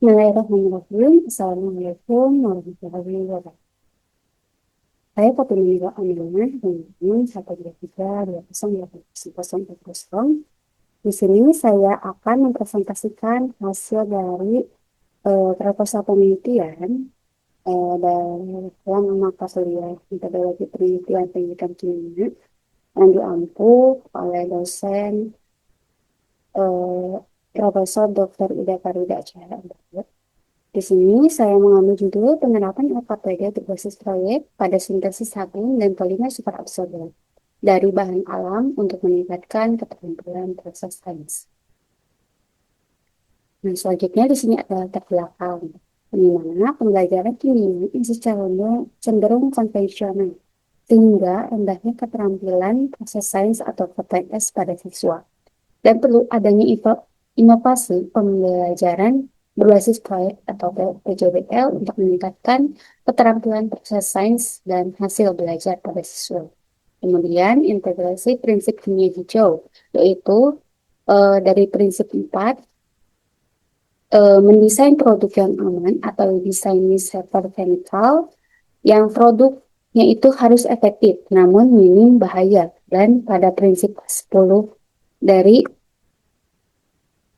Bismillahirrahmanirrahim. Assalamualaikum warahmatullahi wabarakatuh. Saya Fatimah Aminah dengan 123 208 Di sini saya akan mempresentasikan hasil dari proposal penelitian dalam mata kuliah metodologi penelitian pendidikan kimia yang diampu oleh dosen eh, Profesor Dr. Ida Farida Chahra. Di sini saya mengambil judul penerapan LKPD berbasis proyek pada sintesis sabun dan polimer superabsorban dari bahan alam untuk meningkatkan keterampilan proses sains. Nah, selanjutnya di sini ada latar belakang, di mana pembelajaran kimia yang secara umum cenderung konvensional, sehingga rendahnya keterampilan proses sains atau KPS pada siswa. Dan perlu adanya inovasi pembelajaran berbasis proyek atau PJBL untuk meningkatkan keterampilan proses sains dan hasil belajar pada siswa. Kemudian integrasi prinsip kimia hijau, yaitu dari prinsip 4, mendesain produk yang aman atau desain safer chemical, yang produknya itu harus efektif namun minim bahaya. Dan pada prinsip 10 dari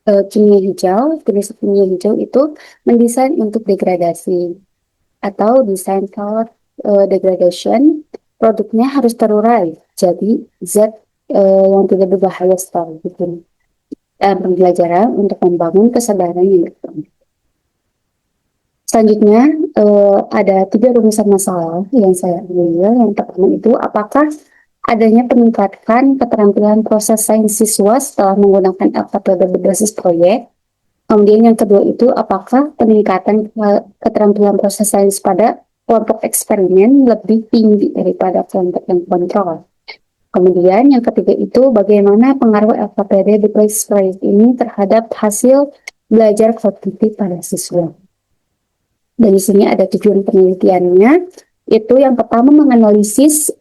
kimia hijau, prinsip kimia hijau itu mendesain untuk degradasi atau desain for degradation. Produknya harus terurai jadi zat yang tidak berbahaya setelah itu. Pembelajaran untuk membangun kesadaran yang berkembang. Selanjutnya ada 3 rumusan masalah yang saya ambil. Yang pertama itu, apakah adanya peningkatan keterampilan proses sains siswa setelah menggunakan LKPD berbasis proyek. Kemudian yang kedua itu, apakah peningkatan keterampilan proses sains pada kelompok eksperimen lebih tinggi daripada kelompok yang kontrol. Kemudian yang ketiga itu, bagaimana pengaruh LKPD berbasis proyek ini terhadap hasil belajar kognitif pada siswa. Dan di sini ada tujuan penelitiannya, itu yang pertama menganalisis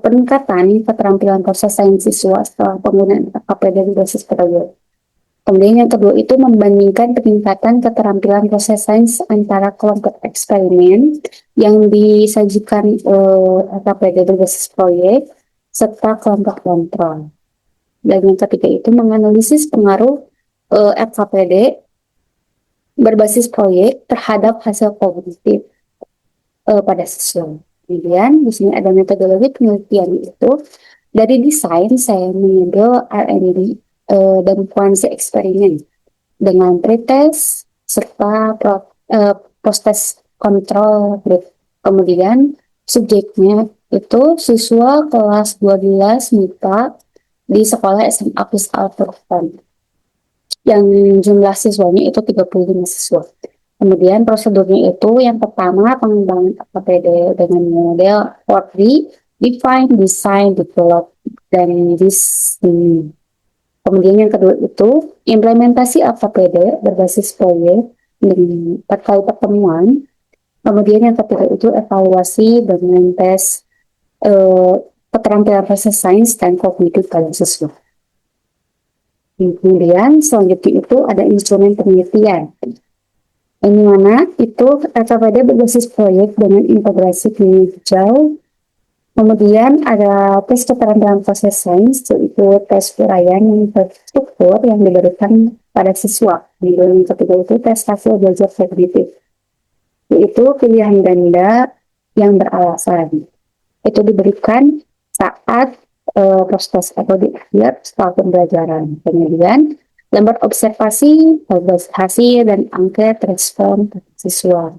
peningkatan keterampilan proses sains siswa setelah penggunaan LKPD berbasis proyek. Kemudian yang kedua itu membandingkan peningkatan keterampilan proses sains antara kelompok eksperimen yang disajikan LKPD berbasis proyek serta kelompok kontrol. Dan yang ketiga itu menganalisis pengaruh LKPD berbasis proyek terhadap hasil kognitif pada siswa. Kemudian di sini ada metodologi penelitian itu dari desain saya mengambil R&D dan kuansi eksperimen dengan pretest serta post-test kontrol group. Kemudian subjeknya itu siswa kelas 12 MIPA di sekolah SMA Pus Al-Furqan yang jumlah siswanya itu 35 siswa. Kemudian prosedurnya itu yang pertama pengembangan LKPD dengan model 4D, define, design, develop, dan disseminate. Kemudian yang kedua itu implementasi LKPD berbasis proyek dengan 4 kali pertemuan. Kemudian yang ketiga itu evaluasi dengan tes keterampilan proses sains dan kognitif pada siswa. Kemudian selanjutnya itu ada instrumen penelitian. Ini mana itu LKPD berbasis proyek dengan integrasi kimia hijau. Kemudian ada tes keterampilan proses sains, yaitu tes uraian yang terstruktur yang diberikan pada siswa. Dan yang ketiga itu tes hasil belajar kognitif, yaitu pilihan ganda yang beralasan. Itu diberikan saat proses atau di akhir setelah pembelajaran. Kemudian lembar observasi, hasil dan angka respon siswa.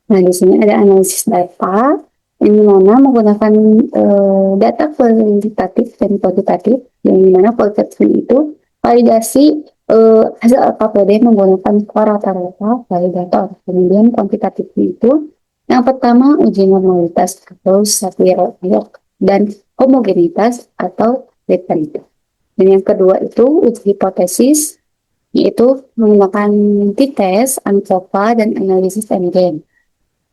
Nah, di sini ada analisis data yang dimana menggunakan data kualitatif dan kuantitatif, yang dimana kualitatif itu validasi hasil LKPD menggunakan rata-rata validator. Kemudian kuantitatifnya itu yang pertama uji normalitas atau Shapiro-Wilk dan homogenitas atau repetitif. Dan yang kedua itu uji hipotesis, yaitu menggunakan t-test, ANCOVA, dan analisis endgame.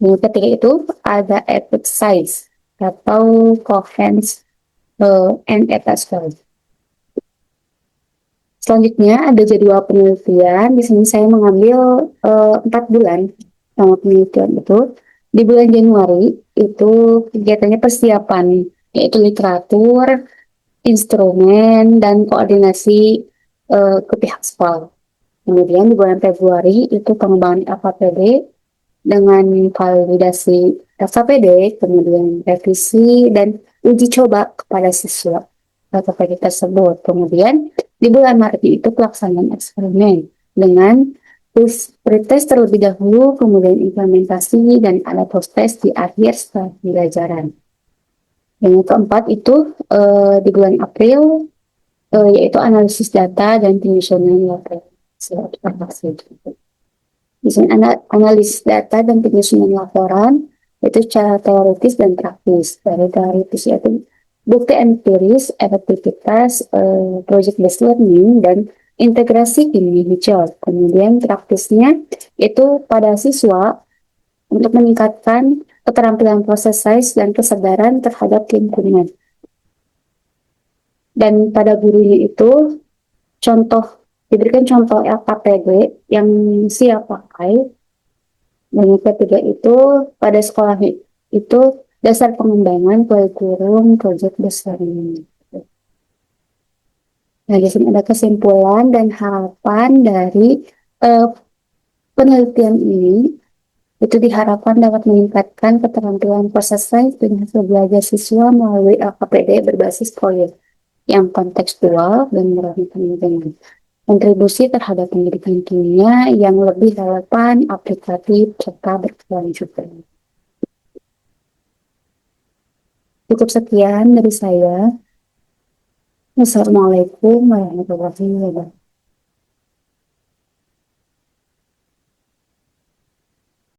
Yang ketiga itu ada effect size atau coherence and eta score. Selanjutnya ada jadwal penelitian. Di sini saya mengambil 4 bulan sama penelitian itu. Di bulan Januari itu kegiatannya persiapan, yaitu literatur, instrumen, dan koordinasi ke pihak sekolah. Kemudian di bulan Februari itu pengembangan LKPD dengan validasi LKPD, kemudian revisi dan uji coba kepada siswa LKPD tersebut. Kemudian di bulan Maret itu pelaksanaan eksperimen dengan pretest terlebih dahulu, kemudian implementasi dan ada post test di akhir setelah pembelajaran. Yang keempat itu di bulan April yaitu analisis data dan penyusunan laporan hasil. Di sini analisis data dan penyusunan laporan itu secara teoritis dan praktis. Dari teoritis yaitu bukti empiris, efektivitas, project based learning, dan integrasi individual. Kemudian praktisnya itu pada siswa untuk meningkatkan keterampilan proses size dan kesadaran terhadap lingkungan. Dan pada gurunya itu contoh diberikan contoh LKPD yang siap pakai. Dan yang ketiga itu pada sekolah itu dasar pengembangan kurikulum project based learning. Nah, di sini ada kesimpulan dan harapan dari uh, penelitian ini. Itu diharapkan dapat meningkatkan keterampilan proses sains dan hasil belajar siswa melalui LKPD berbasis proyek yang kontekstual dan meramaikan lingkungan. Kontribusi terhadap pendidikan kimia yang lebih relevan, aplikatif, serta berkelanjutan. Cukup sekian dari saya. Wassalamualaikum warahmatullahi wabarakatuh.